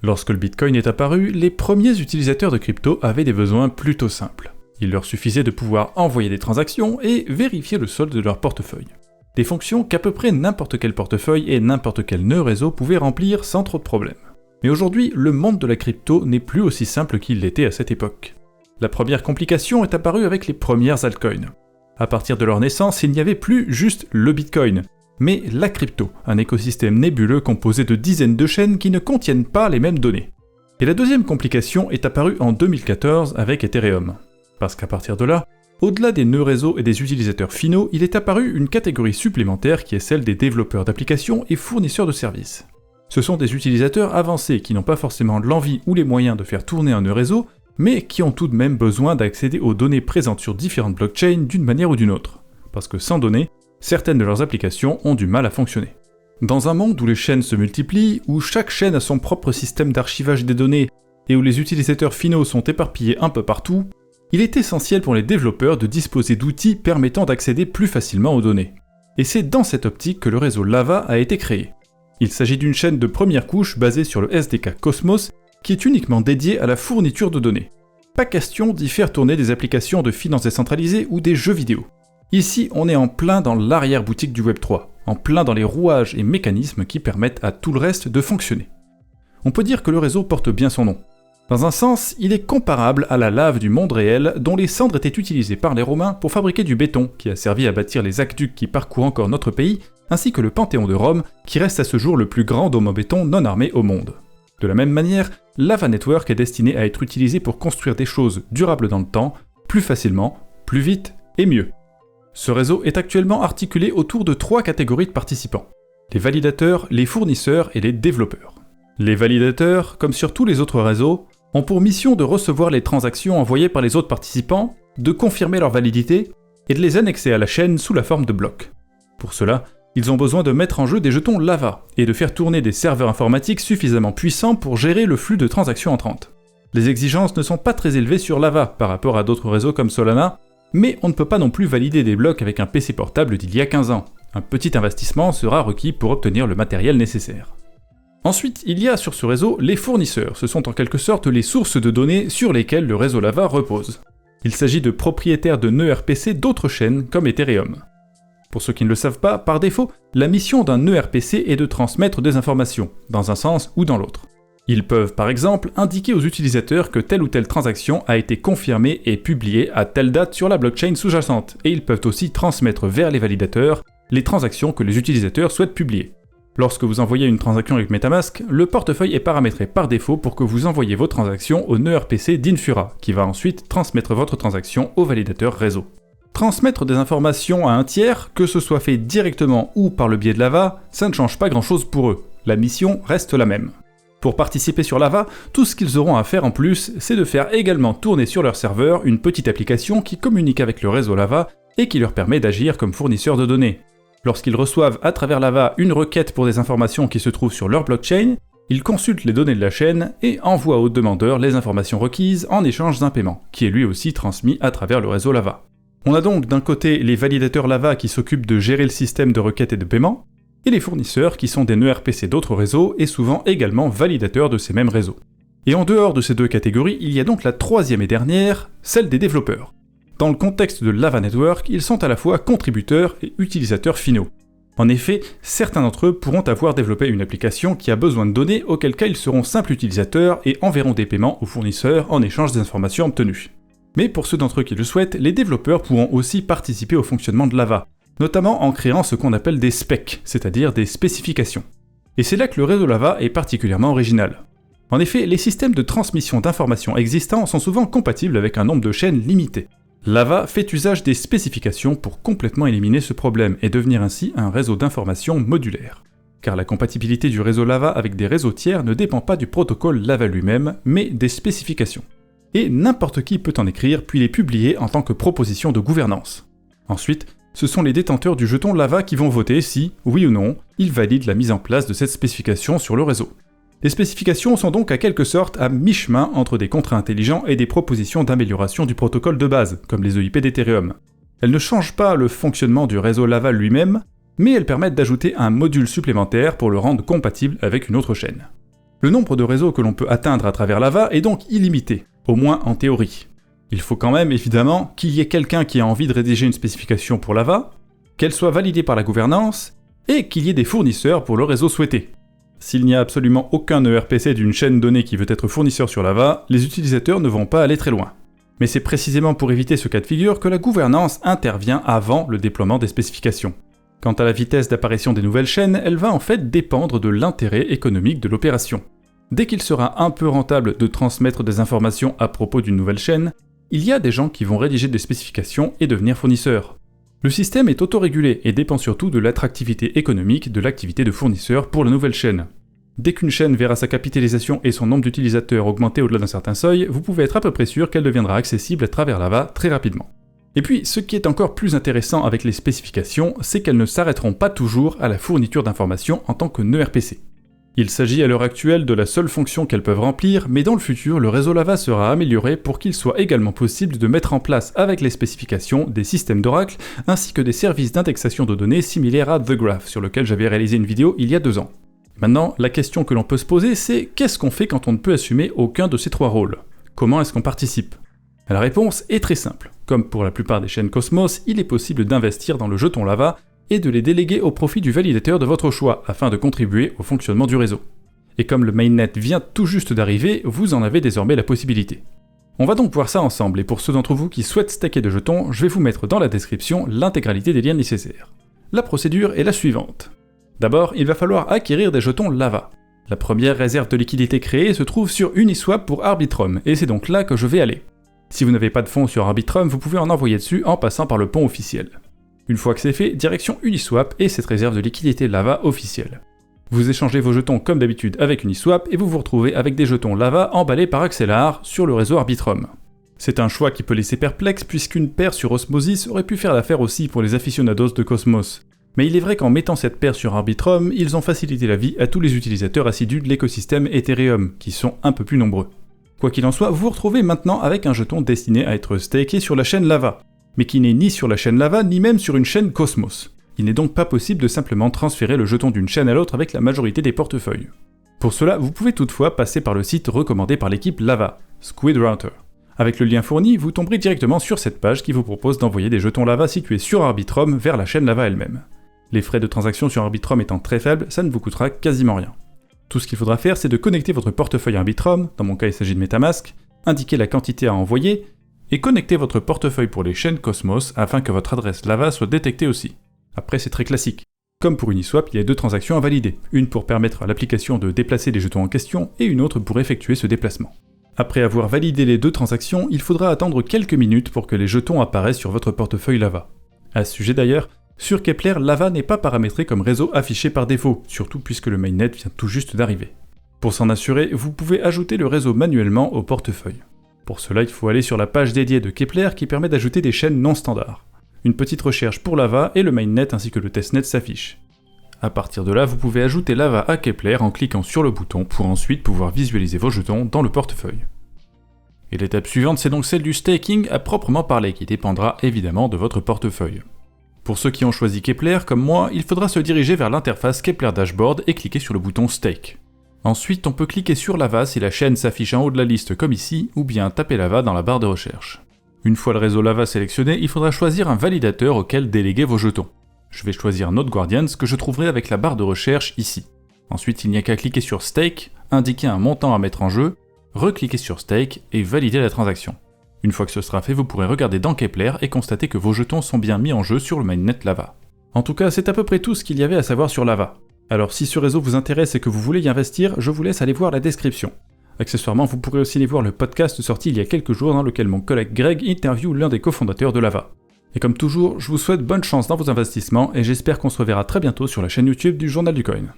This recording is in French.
Lorsque le Bitcoin est apparu, les premiers utilisateurs de crypto avaient des besoins plutôt simples. Il leur suffisait de pouvoir envoyer des transactions et vérifier le solde de leur portefeuille. Des fonctions qu'à peu près n'importe quel portefeuille et n'importe quel nœud réseau pouvaient remplir sans trop de problèmes. Mais aujourd'hui, le monde de la crypto n'est plus aussi simple qu'il l'était à cette époque. La première complication est apparue avec les premières altcoins. À partir de leur naissance, il n'y avait plus juste le Bitcoin, mais la crypto, un écosystème nébuleux composé de dizaines de chaînes qui ne contiennent pas les mêmes données. Et la deuxième complication est apparue en 2014 avec Ethereum. Parce qu'à partir de là, au-delà des nœuds réseaux et des utilisateurs finaux, il est apparu une catégorie supplémentaire qui est celle des développeurs d'applications et fournisseurs de services. Ce sont des utilisateurs avancés qui n'ont pas forcément l'envie ou les moyens de faire tourner un nœud réseau, mais qui ont tout de même besoin d'accéder aux données présentes sur différentes blockchains d'une manière ou d'une autre. Parce que sans données, certaines de leurs applications ont du mal à fonctionner. Dans un monde où les chaînes se multiplient, où chaque chaîne a son propre système d'archivage des données, et où les utilisateurs finaux sont éparpillés un peu partout, il est essentiel pour les développeurs de disposer d'outils permettant d'accéder plus facilement aux données. Et c'est dans cette optique que le réseau Lava a été créé. Il s'agit d'une chaîne de première couche basée sur le SDK Cosmos, qui est uniquement dédié à la fourniture de données. Pas question d'y faire tourner des applications de finance décentralisées ou des jeux vidéo. Ici, on est en plein dans l'arrière-boutique du Web3, en plein dans les rouages et mécanismes qui permettent à tout le reste de fonctionner. On peut dire que le réseau porte bien son nom. Dans un sens, il est comparable à la lave du monde réel dont les cendres étaient utilisées par les Romains pour fabriquer du béton qui a servi à bâtir les aqueducs qui parcourent encore notre pays, ainsi que le Panthéon de Rome qui reste à ce jour le plus grand dôme en béton non armé au monde. De la même manière, Lava Network est destiné à être utilisé pour construire des choses durables dans le temps, plus facilement, plus vite et mieux. Ce réseau est actuellement articulé autour de 3 catégories de participants: les validateurs, les fournisseurs et les développeurs. Les validateurs, comme sur tous les autres réseaux, ont pour mission de recevoir les transactions envoyées par les autres participants, de confirmer leur validité et de les annexer à la chaîne sous la forme de blocs. Pour cela, ils ont besoin de mettre en jeu des jetons Lava et de faire tourner des serveurs informatiques suffisamment puissants pour gérer le flux de transactions entrantes. Les exigences ne sont pas très élevées sur Lava par rapport à d'autres réseaux comme Solana, mais on ne peut pas non plus valider des blocs avec un PC portable d'il y a 15 ans. Un petit investissement sera requis pour obtenir le matériel nécessaire. Ensuite, il y a sur ce réseau les fournisseurs, ce sont en quelque sorte les sources de données sur lesquelles le réseau Lava repose. Il s'agit de propriétaires de nœuds RPC d'autres chaînes comme Ethereum. Pour ceux qui ne le savent pas, par défaut, la mission d'un nœud RPC est de transmettre des informations, dans un sens ou dans l'autre. Ils peuvent par exemple indiquer aux utilisateurs que telle ou telle transaction a été confirmée et publiée à telle date sur la blockchain sous-jacente, et ils peuvent aussi transmettre vers les validateurs les transactions que les utilisateurs souhaitent publier. Lorsque vous envoyez une transaction avec MetaMask, le portefeuille est paramétré par défaut pour que vous envoyiez vos transactions au nœud RPC d'Infura, qui va ensuite transmettre votre transaction au validateur réseau. Transmettre des informations à un tiers, que ce soit fait directement ou par le biais de Lava, ça ne change pas grand-chose pour eux. La mission reste la même. Pour participer sur Lava, tout ce qu'ils auront à faire en plus, c'est de faire également tourner sur leur serveur une petite application qui communique avec le réseau Lava et qui leur permet d'agir comme fournisseur de données. Lorsqu'ils reçoivent à travers Lava une requête pour des informations qui se trouvent sur leur blockchain, ils consultent les données de la chaîne et envoient au demandeur les informations requises en échange d'un paiement, qui est lui aussi transmis à travers le réseau Lava. On a donc d'un côté les validateurs Lava qui s'occupent de gérer le système de requête et de paiement, et les fournisseurs qui sont des nœuds RPC d'autres réseaux et souvent également validateurs de ces mêmes réseaux. Et en dehors de ces deux catégories, il y a donc la troisième et dernière, celle des développeurs. Dans le contexte de Lava Network, ils sont à la fois contributeurs et utilisateurs finaux. En effet, certains d'entre eux pourront avoir développé une application qui a besoin de données, auquel cas ils seront simples utilisateurs et enverront des paiements aux fournisseurs en échange des informations obtenues. Mais pour ceux d'entre eux qui le souhaitent, les développeurs pourront aussi participer au fonctionnement de Lava, notamment en créant ce qu'on appelle des specs, c'est-à-dire des spécifications. Et c'est là que le réseau Lava est particulièrement original. En effet, les systèmes de transmission d'informations existants sont souvent compatibles avec un nombre de chaînes limité. Lava fait usage des spécifications pour complètement éliminer ce problème et devenir ainsi un réseau d'informations modulaire. Car la compatibilité du réseau Lava avec des réseaux tiers ne dépend pas du protocole Lava lui-même, mais des spécifications. Et n'importe qui peut en écrire puis les publier en tant que proposition de gouvernance. Ensuite, ce sont les détenteurs du jeton Lava qui vont voter si, oui ou non, ils valident la mise en place de cette spécification sur le réseau. Les spécifications sont donc à quelque sorte à mi-chemin entre des contrats intelligents et des propositions d'amélioration du protocole de base, comme les EIP d'Ethereum. Elles ne changent pas le fonctionnement du réseau Lava lui-même, mais elles permettent d'ajouter un module supplémentaire pour le rendre compatible avec une autre chaîne. Le nombre de réseaux que l'on peut atteindre à travers Lava est donc illimité, au moins en théorie. Il faut quand même, évidemment, qu'il y ait quelqu'un qui a envie de rédiger une spécification pour Lava, qu'elle soit validée par la gouvernance, et qu'il y ait des fournisseurs pour le réseau souhaité. S'il n'y a absolument aucun ERPC d'une chaîne donnée qui veut être fournisseur sur Lava, les utilisateurs ne vont pas aller très loin. Mais c'est précisément pour éviter ce cas de figure que la gouvernance intervient avant le déploiement des spécifications. Quant à la vitesse d'apparition des nouvelles chaînes, elle va en fait dépendre de l'intérêt économique de l'opération. Dès qu'il sera un peu rentable de transmettre des informations à propos d'une nouvelle chaîne, il y a des gens qui vont rédiger des spécifications et devenir fournisseurs. Le système est autorégulé et dépend surtout de l'attractivité économique de l'activité de fournisseur pour la nouvelle chaîne. Dès qu'une chaîne verra sa capitalisation et son nombre d'utilisateurs augmenter au-delà d'un certain seuil, vous pouvez être à peu près sûr qu'elle deviendra accessible à travers Lava très rapidement. Et puis, ce qui est encore plus intéressant avec les spécifications, c'est qu'elles ne s'arrêteront pas toujours à la fourniture d'informations en tant que ERPC. Il s'agit à l'heure actuelle de la seule fonction qu'elles peuvent remplir, mais dans le futur, le réseau Lava sera amélioré pour qu'il soit également possible de mettre en place avec les spécifications des systèmes d'Oracle, ainsi que des services d'indexation de données similaires à The Graph, sur lequel j'avais réalisé une vidéo il y a 2 ans. Maintenant, la question que l'on peut se poser, c'est qu'est-ce qu'on fait quand on ne peut assumer aucun de ces 3 rôles ? Comment est-ce qu'on participe ? La réponse est très simple. Comme pour la plupart des chaînes Cosmos, il est possible d'investir dans le jeton Lava et de les déléguer au profit du validateur de votre choix, afin de contribuer au fonctionnement du réseau. Et comme le mainnet vient tout juste d'arriver, vous en avez désormais la possibilité. On va donc voir ça ensemble, et pour ceux d'entre vous qui souhaitent stacker des jetons, je vais vous mettre dans la description l'intégralité des liens nécessaires. La procédure est la suivante. D'abord, il va falloir acquérir des jetons Lava. La première réserve de liquidité créée se trouve sur Uniswap pour Arbitrum, et c'est donc là que je vais aller. Si vous n'avez pas de fonds sur Arbitrum, vous pouvez en envoyer dessus en passant par le pont officiel. Une fois que c'est fait, direction Uniswap et cette réserve de liquidité Lava officielle. Vous échangez vos jetons comme d'habitude avec Uniswap et vous vous retrouvez avec des jetons Lava emballés par Axelar sur le réseau Arbitrum. C'est un choix qui peut laisser perplexe puisqu'une paire sur Osmosis aurait pu faire l'affaire aussi pour les aficionados de Cosmos. Mais il est vrai qu'en mettant cette paire sur Arbitrum, ils ont facilité la vie à tous les utilisateurs assidus de l'écosystème Ethereum, qui sont un peu plus nombreux. Quoi qu'il en soit, vous vous retrouvez maintenant avec un jeton destiné à être staké sur la chaîne Lava, mais qui n'est ni sur la chaîne Lava, ni même sur une chaîne Cosmos. Il n'est donc pas possible de simplement transférer le jeton d'une chaîne à l'autre avec la majorité des portefeuilles. Pour cela, vous pouvez toutefois passer par le site recommandé par l'équipe Lava, Squid Router. Avec le lien fourni, vous tomberez directement sur cette page qui vous propose d'envoyer des jetons Lava situés sur Arbitrum vers la chaîne Lava elle-même. Les frais de transaction sur Arbitrum étant très faibles, ça ne vous coûtera quasiment rien. Tout ce qu'il faudra faire, c'est de connecter votre portefeuille Arbitrum, dans mon cas il s'agit de Metamask, indiquer la quantité à envoyer, et connecter votre portefeuille pour les chaînes Cosmos afin que votre adresse Lava soit détectée aussi. Après c'est très classique. Comme pour Uniswap, il y a 2 transactions à valider, une pour permettre à l'application de déplacer les jetons en question, et une autre pour effectuer ce déplacement. Après avoir validé les 2 transactions, il faudra attendre quelques minutes pour que les jetons apparaissent sur votre portefeuille Lava. À ce sujet d'ailleurs, sur Kepler, Lava n'est pas paramétré comme réseau affiché par défaut, surtout puisque le mainnet vient tout juste d'arriver. Pour s'en assurer, vous pouvez ajouter le réseau manuellement au portefeuille. Pour cela, il faut aller sur la page dédiée de Kepler qui permet d'ajouter des chaînes non standards. Une petite recherche pour Lava et le mainnet ainsi que le testnet s'affichent. A partir de là, vous pouvez ajouter Lava à Kepler en cliquant sur le bouton pour ensuite pouvoir visualiser vos jetons dans le portefeuille. Et l'étape suivante, c'est donc celle du staking à proprement parler, qui dépendra évidemment de votre portefeuille. Pour ceux qui ont choisi Kepler, comme moi, il faudra se diriger vers l'interface Kepler Dashboard et cliquer sur le bouton Stake. Ensuite, on peut cliquer sur Lava si la chaîne s'affiche en haut de la liste comme ici, ou bien taper Lava dans la barre de recherche. Une fois le réseau Lava sélectionné, il faudra choisir un validateur auquel déléguer vos jetons. Je vais choisir Node Guardians que je trouverai avec la barre de recherche ici. Ensuite, il n'y a qu'à cliquer sur Stake, indiquer un montant à mettre en jeu, recliquer sur Stake et valider la transaction. Une fois que ce sera fait, vous pourrez regarder dans Kepler et constater que vos jetons sont bien mis en jeu sur le mainnet Lava. En tout cas, c'est à peu près tout ce qu'il y avait à savoir sur Lava. Alors si ce réseau vous intéresse et que vous voulez y investir, je vous laisse aller voir la description. Accessoirement, vous pourrez aussi aller voir le podcast sorti il y a quelques jours dans lequel mon collègue Greg interviewe l'un des cofondateurs de Lava. Et comme toujours, je vous souhaite bonne chance dans vos investissements et j'espère qu'on se reverra très bientôt sur la chaîne YouTube du Journal du Coin.